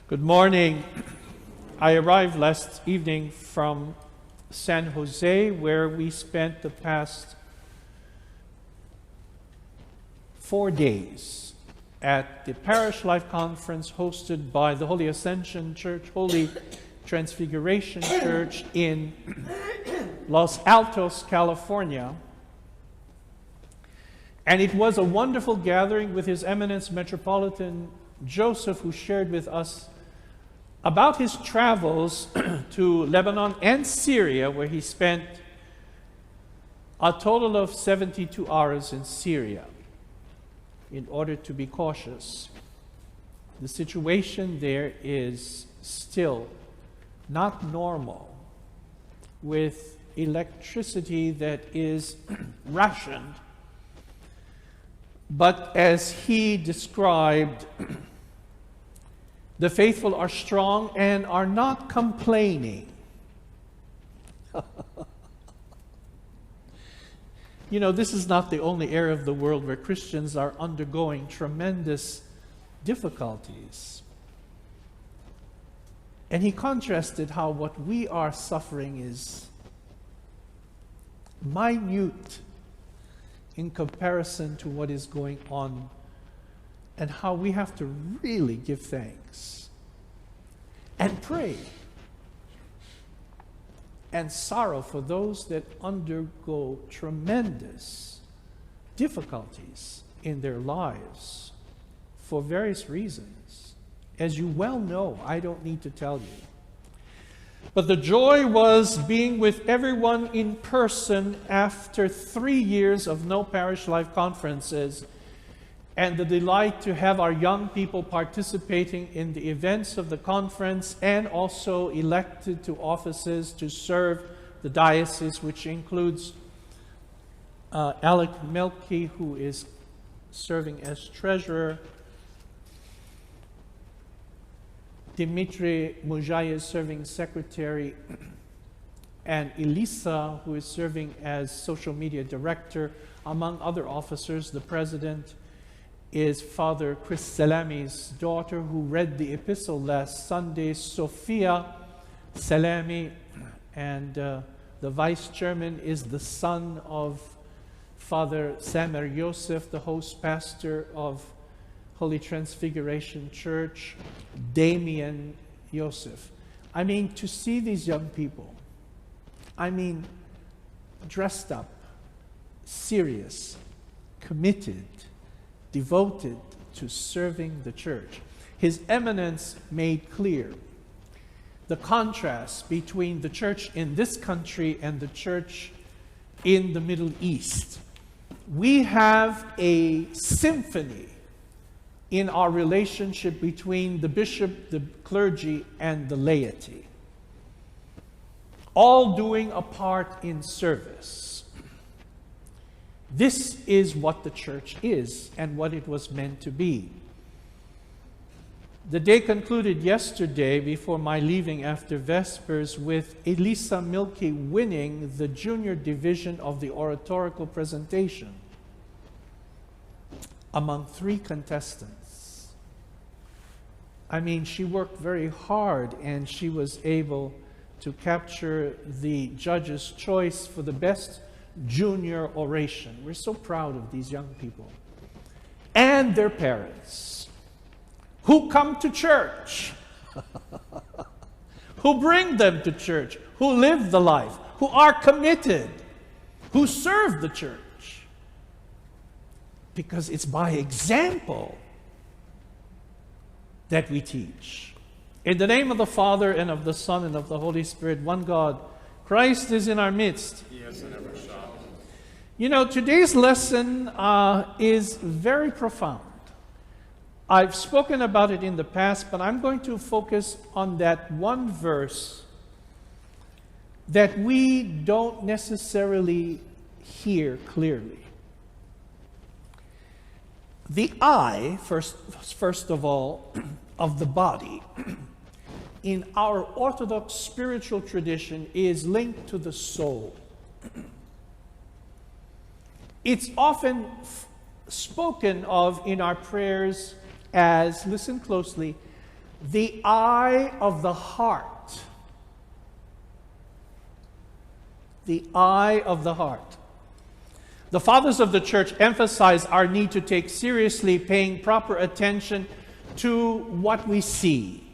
Good morning. I arrived last evening from San Jose, where we spent the past 4 days at the Parish Life Conference hosted by the Holy Ascension Church, Holy Transfiguration Church in Los Altos, California. And it was a wonderful gathering with His Eminence Metropolitan Joseph, who shared with us about his travels to Lebanon and Syria, where he spent a total of 72 hours in Syria in order to be cautious. The situation there is still not normal, with electricity that is rationed. But as he described, the faithful are strong and are not complaining. You know, this is not the only area of the world where Christians are undergoing tremendous difficulties. And he contrasted how what we are suffering is minute in comparison to what is going on, and how we have to really give thanks and pray and sorrow for those that undergo tremendous difficulties in their lives for various reasons. As you well know, I don't need to tell you. But the joy was being with everyone in person after 3 years of no parish life conferences, and the delight to have our young people participating in the events of the conference and also elected to offices to serve the diocese, which includes Alec Milky, who is serving as treasurer, Dimitri Mujay is serving secretary, and Elisa, who is serving as social media director. Among other officers, the president is Father Chris Salami's daughter, who read the epistle last Sunday, Sophia Salami, and the vice chairman is the son of Father Samer Yosef, the host pastor of Holy Transfiguration Church, Damien Yosef. I mean, to see these young people, dressed up, serious, committed, devoted to serving the church. His Eminence made clear the contrast between the church in this country and the church in the Middle East. We have a symphony in our relationship between the bishop, the clergy, and the laity, all doing a part in service. This is what the church is and what it was meant to be. The day concluded yesterday before my leaving after Vespers with Elisa Milky winning the junior division of the oratorical presentation among 3 contestants. I mean, she worked very hard and she was able to capture the judge's choice for the best junior oration. We're so proud of these young people and their parents who come to church, who bring them to church, who live the life, who are committed, who serve the church. Because it's by example that we teach. In the name of the Father, and of the Son, and of the Holy Spirit, one God, Christ is in our midst. Yes, and ever shall. You know, today's lesson is very profound. I've spoken about it in the past, but I'm going to focus on that one verse that we don't necessarily hear clearly. The eye, first of all, of the body, in our Orthodox spiritual tradition, is linked to the soul. It's often spoken of in our prayers as, listen closely, the eye of the heart. The eye of the heart. The fathers of the church emphasize our need to take seriously paying proper attention to what we see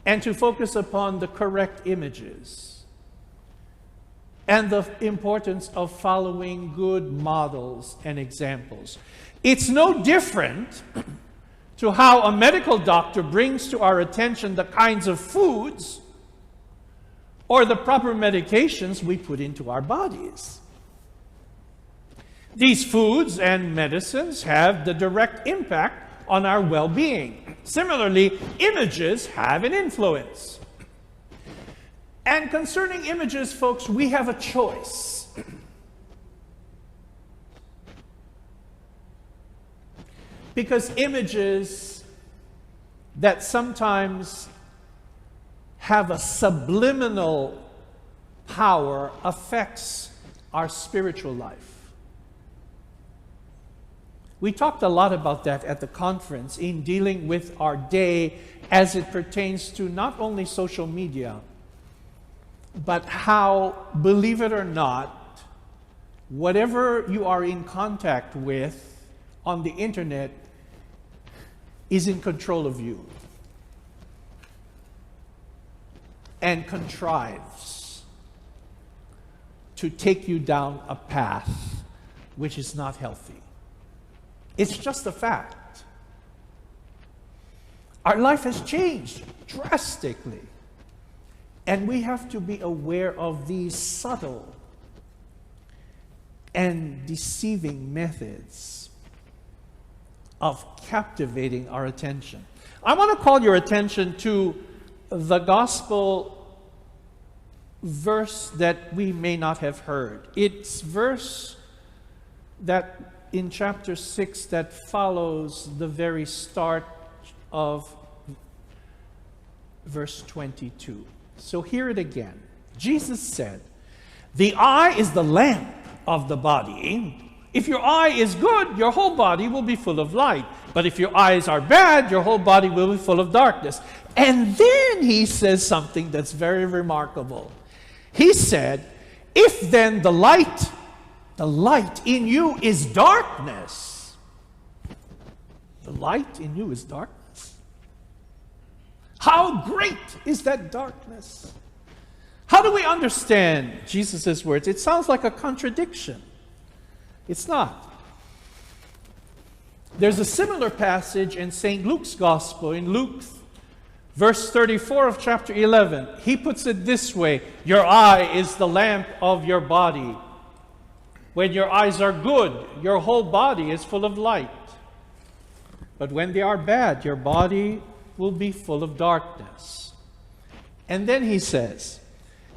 and to focus upon the correct images and the importance of following good models and examples. It's no different to how a medical doctor brings to our attention the kinds of foods or the proper medications we put into our bodies. These foods and medicines have the direct impact on our well-being. Similarly, images have an influence. And concerning images, folks, we have a choice. Because images that sometimes have a subliminal power affects our spiritual life. We talked a lot about that at the conference in dealing with our day as it pertains to not only social media, but how, believe it or not, whatever you are in contact with on the internet is in control of you and contrives to take you down a path which is not healthy. It's just a fact. Our life has changed drastically, and we have to be aware of these subtle and deceiving methods of captivating our attention. I want to call your attention to the gospel verse that we may not have heard. It's verse that in chapter 6 that follows the very start of verse 22. So hear it again. Jesus said, "The eye is the lamp of the body. If your eye is good, your whole body will be full of light. But if your eyes are bad, your whole body will be full of darkness." And then he says something that's very remarkable. He said, "If then the light in you is darkness." The light in you is darkness. How great is that darkness? How do we understand Jesus' words? It sounds like a contradiction. It's not. There's a similar passage in St. Luke's Gospel, in Luke verse 34 of chapter 11. He puts it this way: "Your eye is the lamp of your body. When your eyes are good, your whole body is full of light. But when they are bad, your body will be full of darkness." And then he says,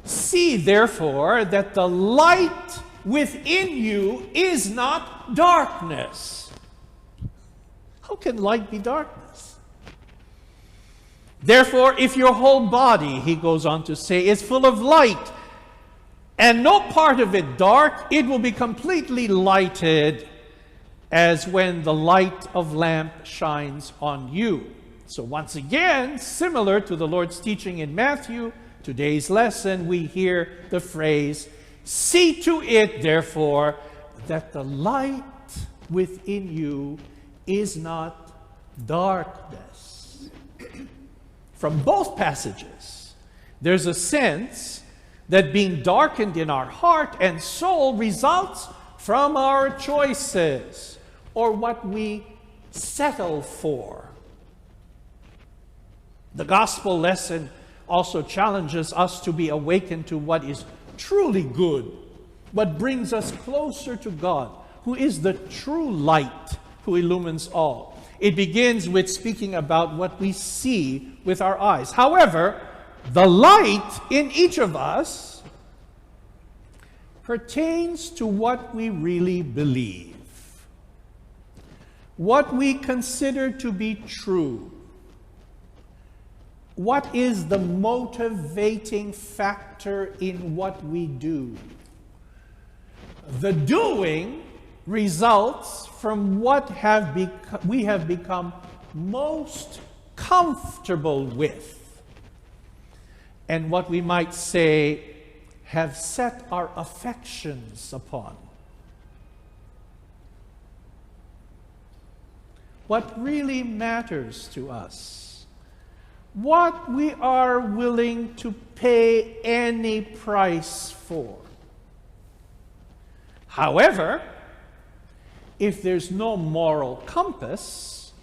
"See therefore that the light within you is not darkness." How can light be darkness? "Therefore, if your whole body," he goes on to say, "is full of light, and no part of it dark, it will be completely lighted as when the light of lamp shines on you." So once again, similar to the Lord's teaching in Matthew, today's lesson, we hear the phrase, "See to it, therefore, that the light within you is not darkness." From both passages, there's a sense that being darkened in our heart and soul results from our choices or what we settle for. The gospel lesson also challenges us to be awakened to what is truly good, what brings us closer to God, who is the true light, who illumines all. It begins with speaking about what we see with our eyes. However, the light in each of us pertains to what we really believe, what we consider to be true, what is the motivating factor in what we do. The doing results from what we have become most comfortable with, and what we might say, have set our affections upon. What really matters to us, what we are willing to pay any price for. However, if there's no moral compass,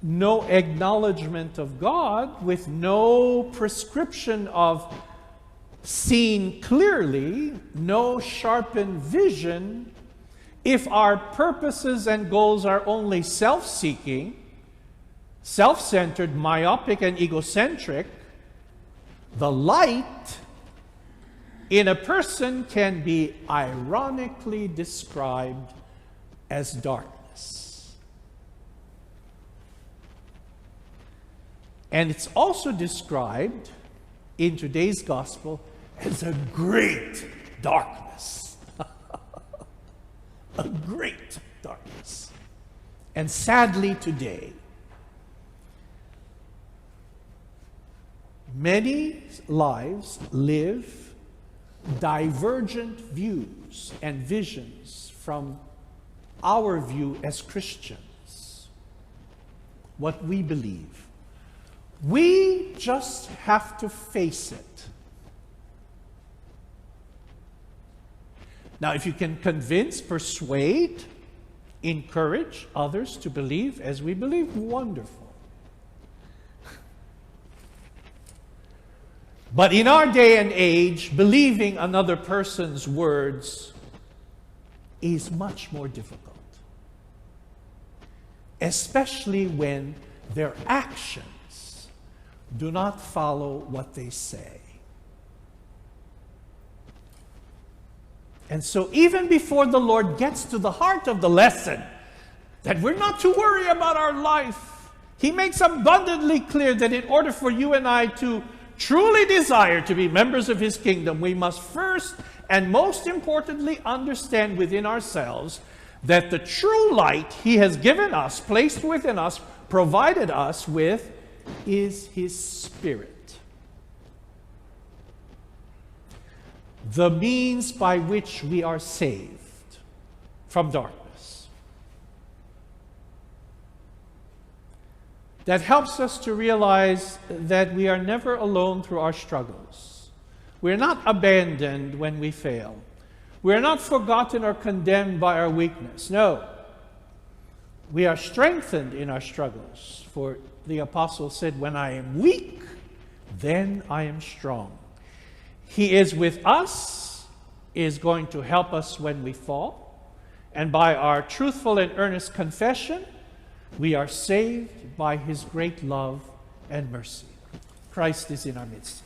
no acknowledgement of God, with no prescription of seeing clearly, no sharpened vision, if our purposes and goals are only self-seeking, self-centered, myopic, and egocentric, the light in a person can be ironically described as darkness. And it's also described in today's gospel as a great darkness. A great darkness. And sadly today, many lives live divergent views and visions from our view as Christians, what we believe. We just have to face it. Now, if you can convince, persuade, encourage others to believe as we believe, wonderful. But in our day and age, believing another person's words is much more difficult, especially when their actions do not follow what they say. And so even before the Lord gets to the heart of the lesson, that we're not to worry about our life, He makes abundantly clear that in order for you and I to truly desire to be members of His kingdom, we must first and most importantly understand within ourselves that the true light He has given us, placed within us, provided us with, is His Spirit. The means by which we are saved from darkness. That helps us to realize that we are never alone through our struggles. We are not abandoned when we fail. We are not forgotten or condemned by our weakness. No. We are strengthened in our struggles. For the apostle said, "When I am weak, then I am strong." He is with us, is going to help us when we fall. And by our truthful and earnest confession, we are saved by His great love and mercy. Christ is in our midst.